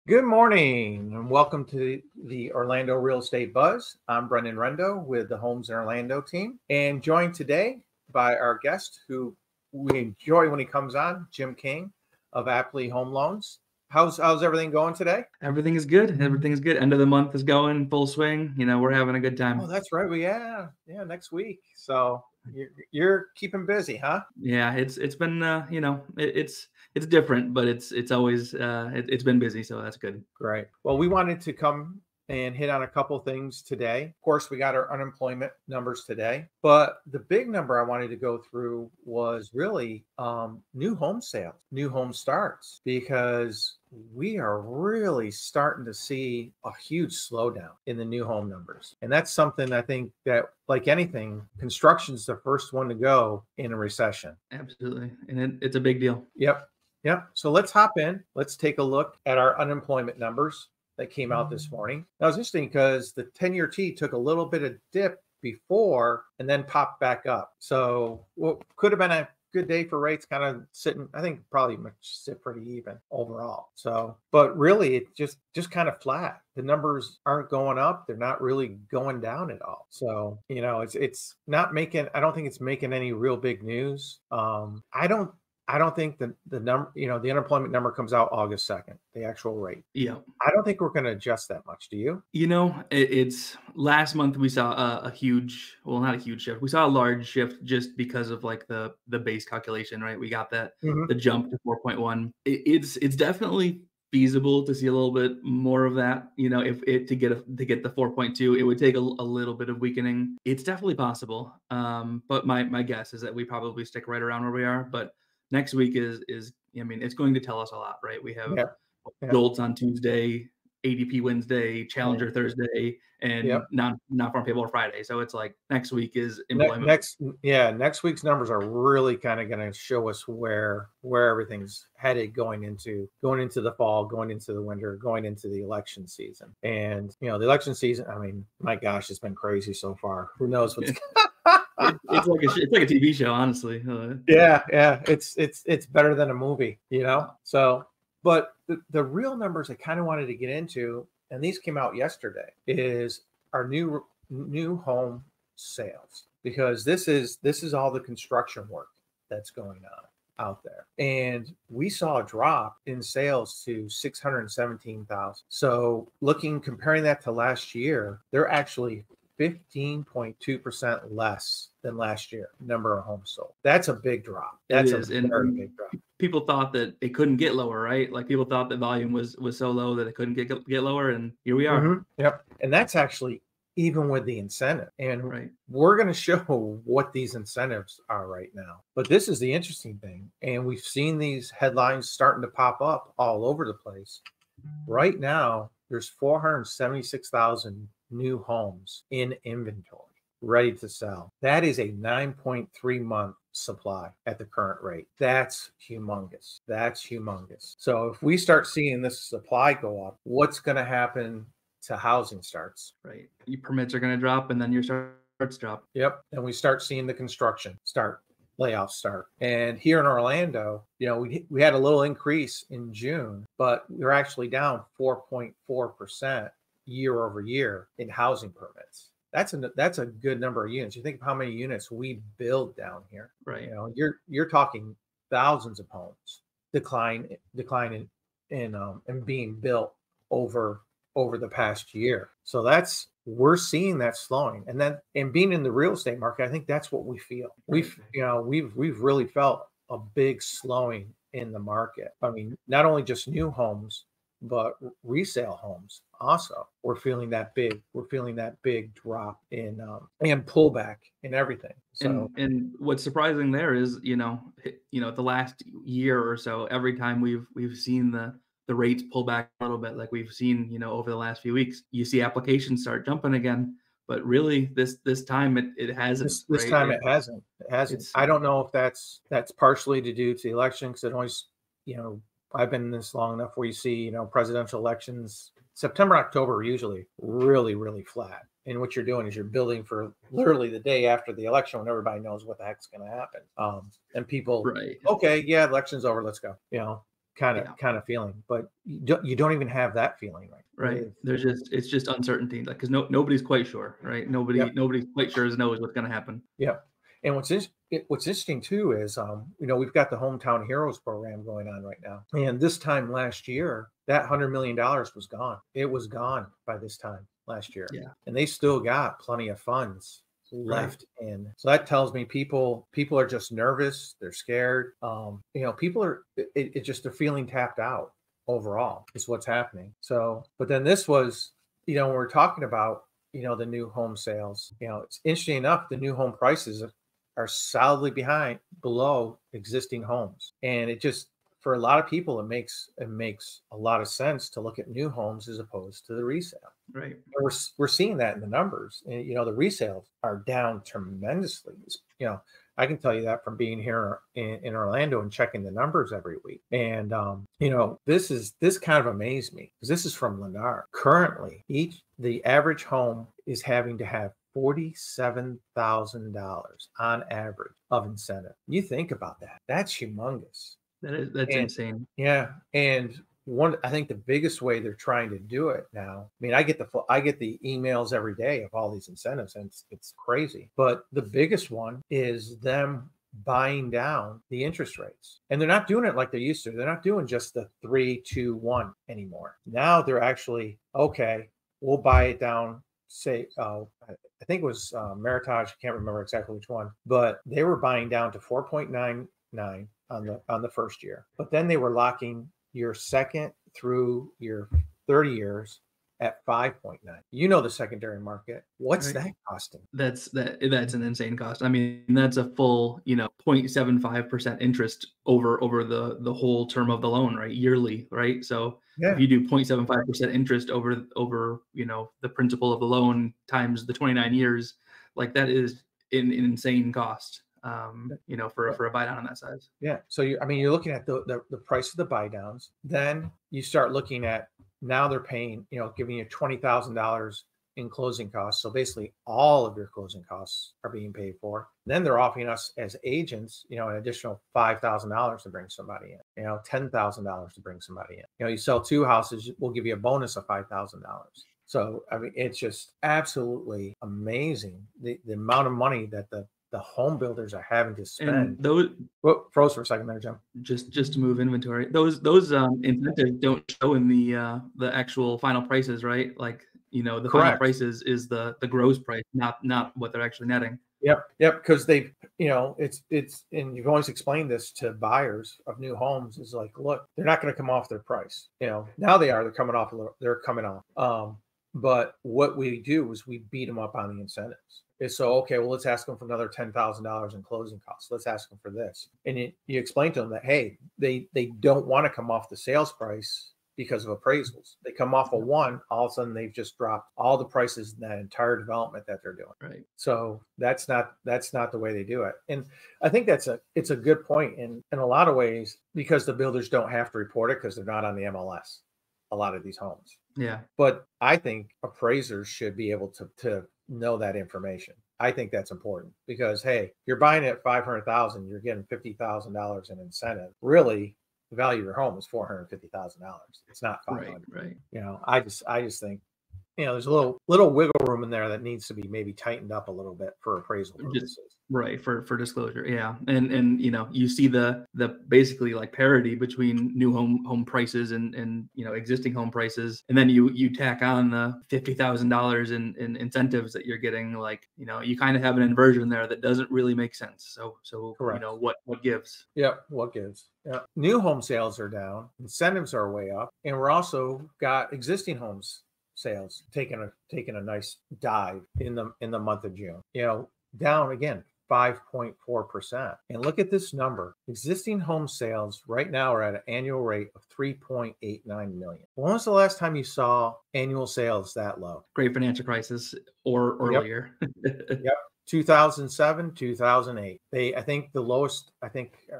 Good morning and welcome to the Orlando Real Estate Buzz. I'm Brenden Rendo with the Homes in Orlando team and joined today by our guest who we enjoy when he comes on, Jim King of Appli Home Loans. How's everything going today? Everything is good. Everything is good. End of the month is going full swing. We're having a good time. Oh, that's right. Yeah, next week. So you're keeping busy, huh? Yeah, it's been it's different, but it's always it's been busy, so that's good. Great. Well, we wanted to come and hit on a couple things today. Of course, we got our unemployment numbers today, but the big number I wanted to go through was really new home sales, new home starts, because we are really starting to see a huge slowdown in the new home numbers. And that's something I think that, like anything, construction's the first one to go in a recession. Absolutely. And it's a big deal. Yep. So let's hop in. Let's take a look at our unemployment numbers that came out this morning. That was interesting because the 10-year T took a little bit of dip before and then popped back up. So what could have been a good day for rates, kind of sitting, I think probably sit pretty even overall. So, but really it just kind of flat. The numbers aren't going up. They're not really going down at all. So, it's not making, I don't think it's making any real big news. I don't think the number, the unemployment number comes out August 2nd, the actual rate. Yeah. I don't think we're going to adjust that much. Do you? It's last month we saw a huge, well, not a huge shift. We saw a large shift just because of like the base calculation, right? We got that the jump to 4.1. It's definitely feasible to see a little bit more of that. If it to get the 4.2, it would take a little bit of weakening. It's definitely possible. But my guess is that we probably stick right around where we are. But next week is it's going to tell us a lot, right? We have JOLTS on Tuesday, ADP Wednesday, Challenger Thursday, and non-farm payroll Friday. So it's like next week is employment. Next week's numbers are really kind of going to show us where everything's headed going into the fall, going into the winter, going into the election season. And the election season, I mean, my gosh, it's been crazy so far. Who knows what's it's like a TV show, honestly. Yeah, it's better than a movie, So, but the real numbers I kind of wanted to get into, and these came out yesterday, is our new home sales, because this is all the construction work that's going on out there. And we saw a drop in sales to 617,000. So comparing that to last year, they're actually 15.2% less than last year, number of homes sold. That's a big drop. That's a very big drop. People thought that it couldn't get lower, right? Like people thought the volume was so low that it couldn't get lower, and here we are. Mm-hmm. Yep. And that's actually even with the incentive. And we're going to show what these incentives are right now. But this is the interesting thing. And we've seen these headlines starting to pop up all over the place. Right now, there's 476,000 new homes in inventory ready to sell. That is a 9.3 month supply at the current rate. That's humongous. So if we start seeing this supply go up, what's going to happen to housing starts? Right. Your permits are going to drop, and then your starts drop. Yep. And we start seeing the construction layoffs start. And here in Orlando, we had a little increase in June, but we're actually down 4.4% year over year in housing permits. That's a good number of units. You think of how many units we build down here. Right. You're talking thousands of homes decline in being built over the past year. So we're seeing that slowing. And being in the real estate market, I think that's what we feel. We've really felt a big slowing in the market. I mean, not only just new homes, but resale homes also. We're feeling that big drop in and pullback in everything. So and what's surprising there is the last year or so, every time we've seen the rates pull back a little bit, like we've seen over the last few weeks, you see applications start jumping again. But really, this time it hasn't. This time it hasn't. I don't know if that's partially to do to the election, because it always, I've been in this long enough where you see, presidential elections, September, October are usually really, really flat. And what you're doing is you're building for literally the day after the election, when everybody knows what the heck's going to happen. And people, okay, yeah, election's over, let's go. kind Yeah. of feeling, but you don't even have that feeling, right? Right. It's just uncertainty, like, because nobody's quite sure, right? Yep. Nobody's quite sure as knows what's going to happen. Yeah. And what's interesting too is, we've got the Hometown Heroes program going on right now. And this time last year, that $100 million was gone. It was gone by this time last year. Yeah. And they still got plenty of funds left in. So that tells me people are just nervous. They're scared. People are, it's just, they're feeling tapped out overall is what's happening. So, but then this was, when we're talking about, the new home sales, it's interesting enough, the new home prices are solidly below existing homes. And it just, for a lot of people, it makes a lot of sense to look at new homes as opposed to the resale. Right. And we're seeing that in the numbers. And, the resales are down tremendously. I can tell you that from being here in Orlando and checking the numbers every week. And, this kind of amazed me because this is from Lennar. Currently, the average home is having to have $47,000 on average of incentive. You think about that. That's humongous. That's insane. Yeah. And I think the biggest way they're trying to do it now, I mean, I get the emails every day of all these incentives, and it's crazy. But the biggest one is them buying down the interest rates. And they're not doing it like they used to. They're not doing just the 3, 2, 1 anymore. Now they're actually, okay, we'll buy it down. Say, I think it was Meritage. I can't remember exactly which one, but they were buying down to 4.99 on the first year. But then they were locking your second through your 30 years at 5.9. The secondary market. What's that costing? That's an insane cost. I mean, that's a full, 0.75% interest over the whole term of the loan, right? Yearly, right? So if you do 0.75% interest over the principal of the loan times the 29 years, like that is an insane cost. For a buy down on that size. Yeah. So you're looking at the price of the buy downs. Then you start looking at, now they're paying, giving you $20,000 in closing costs. So basically all of your closing costs are being paid for. Then they're offering us as agents, an additional $5,000 to bring somebody in, $10,000 to bring somebody in. You sell 2 houses, we'll give you a bonus of $5,000. So, I mean, it's just absolutely amazing the amount of money that the home builders are having to spend. And those froze for a second there, Jim. Just to move inventory. Those incentives don't show in the actual final prices, right? Like, the final prices is the gross price, not what they're actually netting. Yep. Because they, it's, and you've always explained this to buyers of new homes, is like, look, they're not going to come off their price. Now they're coming off a little, they're coming off. But what we do is we beat them up on the incentives. So, okay, well, let's ask them for another $10,000 in closing costs. Let's ask them for this. And you explain to them that, hey, they don't want to come off the sales price because of appraisals. They come off of one, all of a sudden they've just dropped all the prices in that entire development that they're doing. Right. So that's not the way they do it. And I think it's a good point in a lot of ways, because the builders don't have to report it because they're not on the MLS, a lot of these homes. Yeah. But I think appraisers should be able to know that information. I think that's important because, hey, you're buying it at $500,000, you're getting $50,000 in incentive. Really, the value of your home is $450,000. It's not $500,000. Right. I just think, there's a little wiggle room in there that needs to be maybe tightened up a little bit for appraisal purposes. Right, for disclosure. Yeah. And you see the basically like parity between new home prices and existing home prices. And then you tack on the $50,000 in incentives that you're getting, like, you kind of have an inversion there that doesn't really make sense. So correct. What gives? Yeah, what gives? Yeah. New home sales are down, incentives are way up, and we're also got existing homes sales taking a nice dive in the month of June. Down again 5.4%. And look at this number. Existing home sales right now are at an annual rate of 3.89 million. When was the last time you saw annual sales that low? Great financial crisis or earlier. Yep. 2007, 2008. I think the lowest, I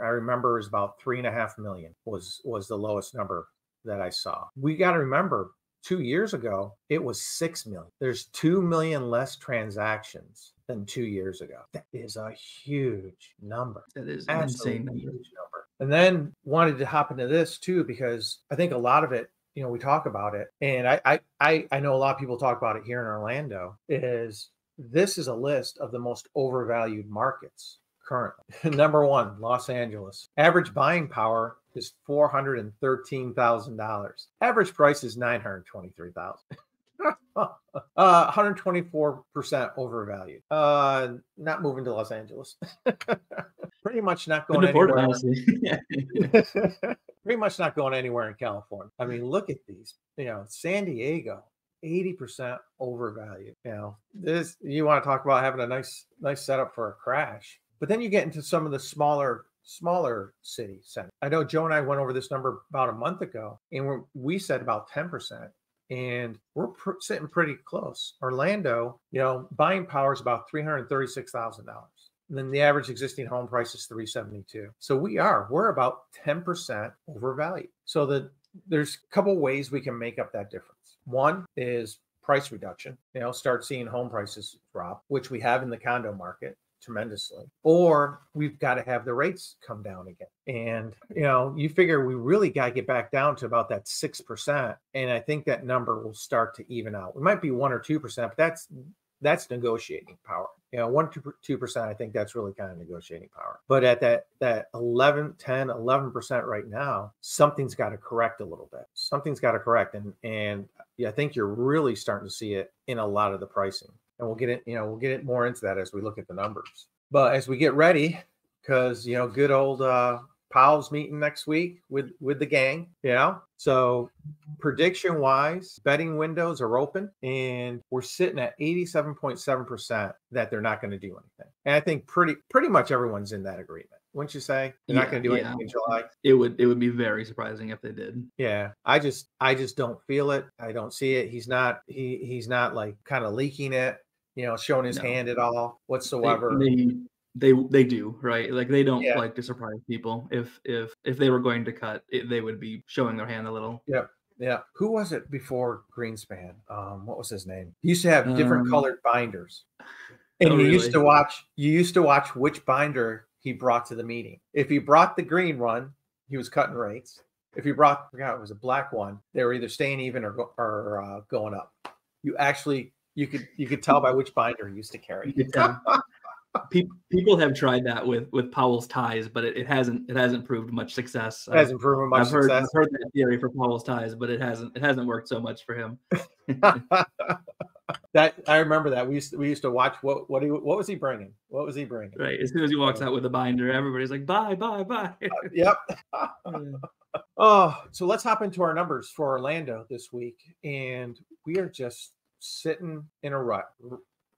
remember, is about 3.5 million was the lowest number that I saw. We got to remember, 2 years ago, it was 6 million. There's 2 million less transactions than 2 years ago. That is a huge number. That is an insane huge number. And then wanted to hop into this too, because I think a lot of it, we talk about it, and I know a lot of people talk about it here in Orlando, this is a list of the most overvalued markets currently. Number one, Los Angeles. Average buying power is $413,000. Average price is $923,000. 124% overvalued. Not moving to Los Angeles. Pretty much not going anywhere. Pretty much not going anywhere in California. I mean, look at these. San Diego, 80% overvalued. This, you want to talk about having a nice setup for a crash. But then you get into some of the smaller city centers. I know Joe and I went over this number about a month ago, and we said about 10%. And we're sitting pretty close. Orlando, buying power is about $336,000. And then the average existing home price is $372,000. So we're about 10% overvalued. So there's a couple ways we can make up that difference. One is price reduction. Start seeing home prices drop, which we have in the condo market tremendously, or we've got to have the rates come down again. And you figure we really got to get back down to about that 6%, and I think that number will start to even out. It might be 1 or 2%, but that's negotiating power. 1 to 2%, I think that's really kind of negotiating power. But at that 11% right now, something's got to correct a little bit. Something's got to correct, and I think you're really starting to see it in a lot of the pricing. And we'll get it more into that as we look at the numbers. But as we get ready, because good old Powell's meeting next week with the gang. So prediction wise, betting windows are open, and we're sitting at 87.7% that they're not going to do anything. And I think pretty much everyone's in that agreement. Wouldn't you say? They're not going to do anything in July. It would be very surprising if they did. Yeah, I just don't feel it. I don't see it. He's not like kind of leaking it, showing his hand at all whatsoever. They do, right? Like they don't like to surprise people. If they were going to cut, they would be showing their hand a little. Yeah. Who was it before Greenspan? What was his name? He used to have different colored binders, and you used to watch which binder he brought to the meeting. If he brought the green one, he was cutting rates. If he brought, I forgot, it was a black one, they were either staying even or going up. You could tell by which binder he used to carry. People have tried that with Powell's ties, but it hasn't proved much success. It hasn't proven much success. I've heard that theory for Powell's ties, but it hasn't worked so much for him. That I remember that we used to watch what was he bringing? What was he bringing? Right. As soon as he walks out with a binder, everybody's like, bye. Yep. Oh, so let's hop into our numbers for Orlando this week, and we are just sitting in a rut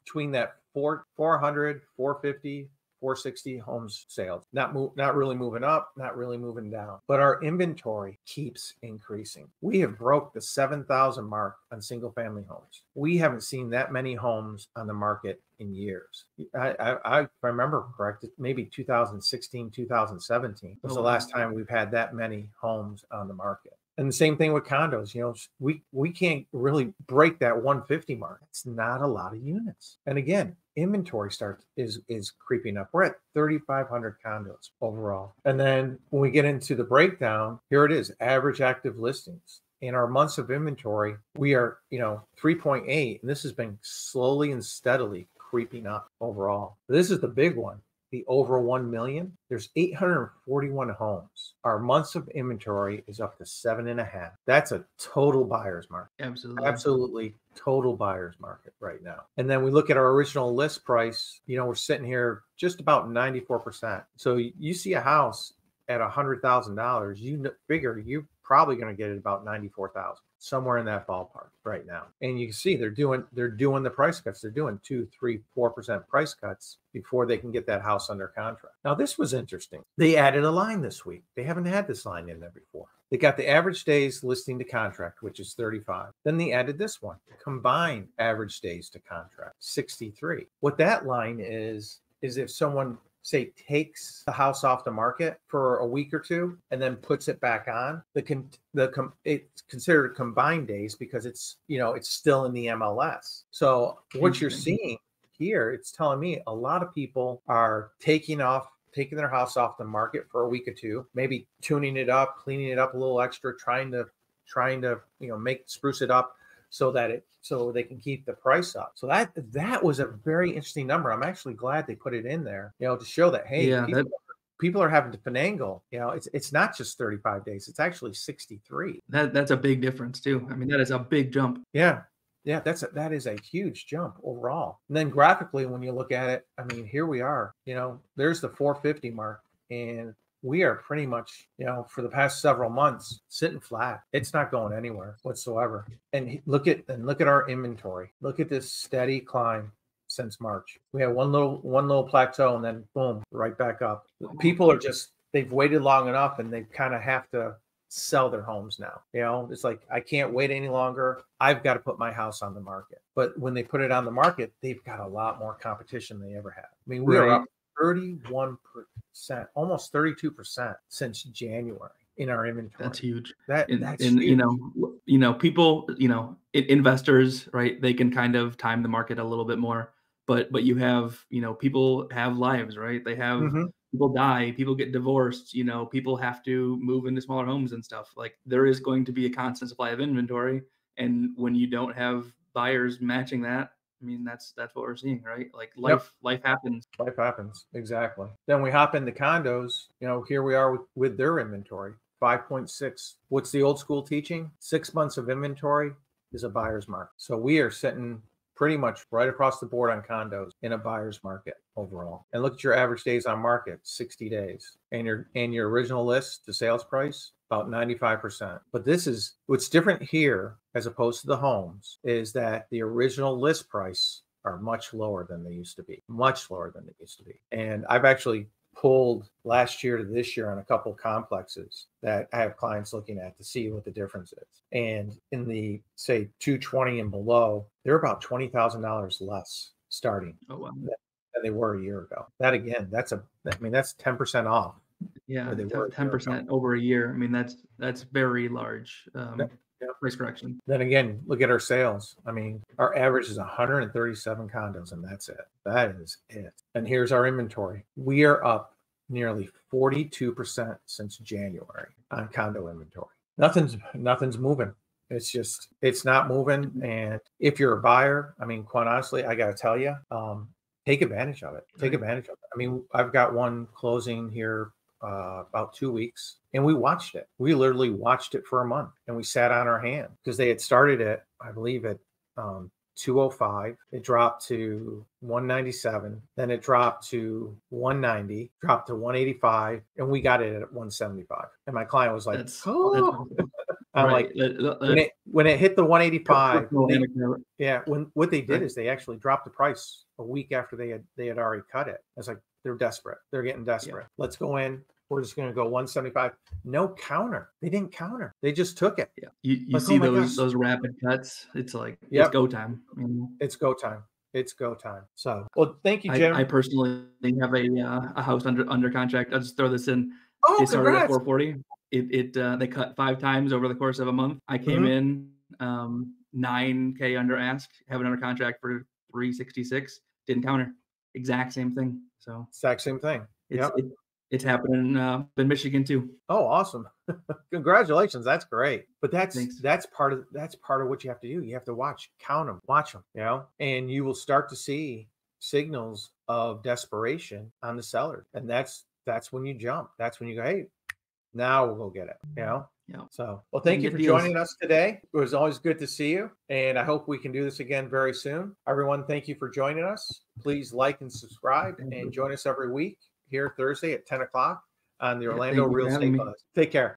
between that 400, 450, 460 homes sales. Not really moving up, not really moving down. But our inventory keeps increasing. We have broke the 7,000 mark on single family homes. We haven't seen that many homes on the market in years. If I remember correct, maybe 2016, 2017 was the last time we've had that many homes on the market. And the same thing with condos. We can't really break that 150 mark. It's not a lot of units. And again, inventory is creeping up. We're at 3,500 condos overall. And then when we get into the breakdown, here it is, average active listings. In our months of inventory, we are 3.8, and this has been slowly and steadily creeping up overall. This is the big one. The over 1 million, there's 841 homes. Our months of inventory is up to 7.5. That's a total buyer's market. Absolutely total buyer's market right now. And then we look at our original list price, we're sitting here just about 94%. So you see a house at $100,000, you figure you're probably going to get it about 94,000, somewhere in that ballpark right now. And you can see they're doing the price cuts. They're doing 2, 3, 4% price cuts before they can get that house under contract. Now, this was interesting. They added a line this week. They haven't had this line in there before. They got the average days listing to contract, which is 35. Then they added this one, combined average days to contract, 63. What that line is if someone, say, takes the house off the market for a week or two and then puts it back on, it's considered combined days because it's still in the MLS. So what you're seeing here, it's telling me a lot of people are taking off taking their house off the market for a week or two, maybe tuning it up, cleaning it up a little extra, trying to spruce it up so they can keep the price up. So that was a very interesting number. I'm actually glad they put it in there, to show that, hey, people are having to finagle. It's not just 35 days. It's actually 63. That's a big difference too. I mean, that is a big jump. Yeah. Yeah, that is a huge jump overall. And then graphically, when you look at it, I mean, here we are, there's the 450 mark, and we are pretty much, for the past several months sitting flat. It's not going anywhere whatsoever. And look at our inventory. Look at this steady climb since March. We had one little plateau, and then boom, right back up. People are they've waited long enough, and they kind of have to sell their homes now. It's like, I can't wait any longer. I've got to put my house on the market. But when they put it on the market, they've got a lot more competition than they ever had. I mean, we are up 31%, almost 32% since January in our inventory. That's huge. That's huge. People, investors, right? They can kind of time the market a little bit more, but you have, people have lives, right? They have people die, people get divorced, people have to move into smaller homes and stuff. Like, there is going to be a constant supply of inventory, and when you don't have buyers matching that, I mean, that's what we're seeing, right? Like, life happens. Life happens. Exactly. Then we hop into condos. Here we are with their inventory, 5.6. What's the old school teaching? 6 months of inventory is a buyer's market. So we are sitting pretty much right across the board on condos in a buyer's market overall. And look at your average days on market, 60 days. And your original list to sales price, about 95%. But what's different here as opposed to the homes is that the original list price are much lower than they used to be, And I've actually pulled last year to this year on a couple of complexes that I have clients looking at to see what the difference is. And in the, say, 220 and below, they're about $20,000 less starting than they were a year ago. That, again, that's 10% off. Yeah, 10% over a year. I mean, that's very large price correction. Then again, look at our sales. I mean, our average is 137 condos, and that's it. That is it. And here's our inventory. We are up nearly 42% since January on condo inventory. Nothing's moving. It's not moving. And if you're a buyer, I mean, quite honestly, I got to tell you, take advantage of it. I mean, I've got one closing here about 2 weeks, and we watched it. We literally watched it for a month, and we sat on our hand because they had started it, I believe, at 205. It dropped to 197. Then it dropped to 190, dropped to 185, and we got it at 175. And my client was like, I'm like, when it hit the 185, what they did is they actually dropped the price a week after they had already cut it. I was like, they're desperate. They're getting desperate. Yeah. Let's go in. We're just going to go 175. No counter. They didn't counter. They just took it. Yeah. You see those rapid cuts. It's like, it's go time. It's go time. It's go time. So, well, thank you, Jim. I personally have a house under contract. I'll just throw this in. Oh, it started at 440. They cut 5 times over the course of a month. I came in $9K under ask, have it under contract for 366. Didn't counter. Exact same thing. So exact same thing. It's happening in Michigan too. Oh, awesome! Congratulations. That's great. But that's part of what you have to do. You have to count them, watch them. And you will start to see signals of desperation on the seller, and that's when you jump. That's when you go, hey, now we'll go get it. Yeah. So, well, thank you for joining us today. It was always good to see you, and I hope we can do this again very soon. Everyone, thank you for joining us. Please like and subscribe, and join us every week here Thursday at 10 o'clock on the Orlando Real Estate Buzz. Take care.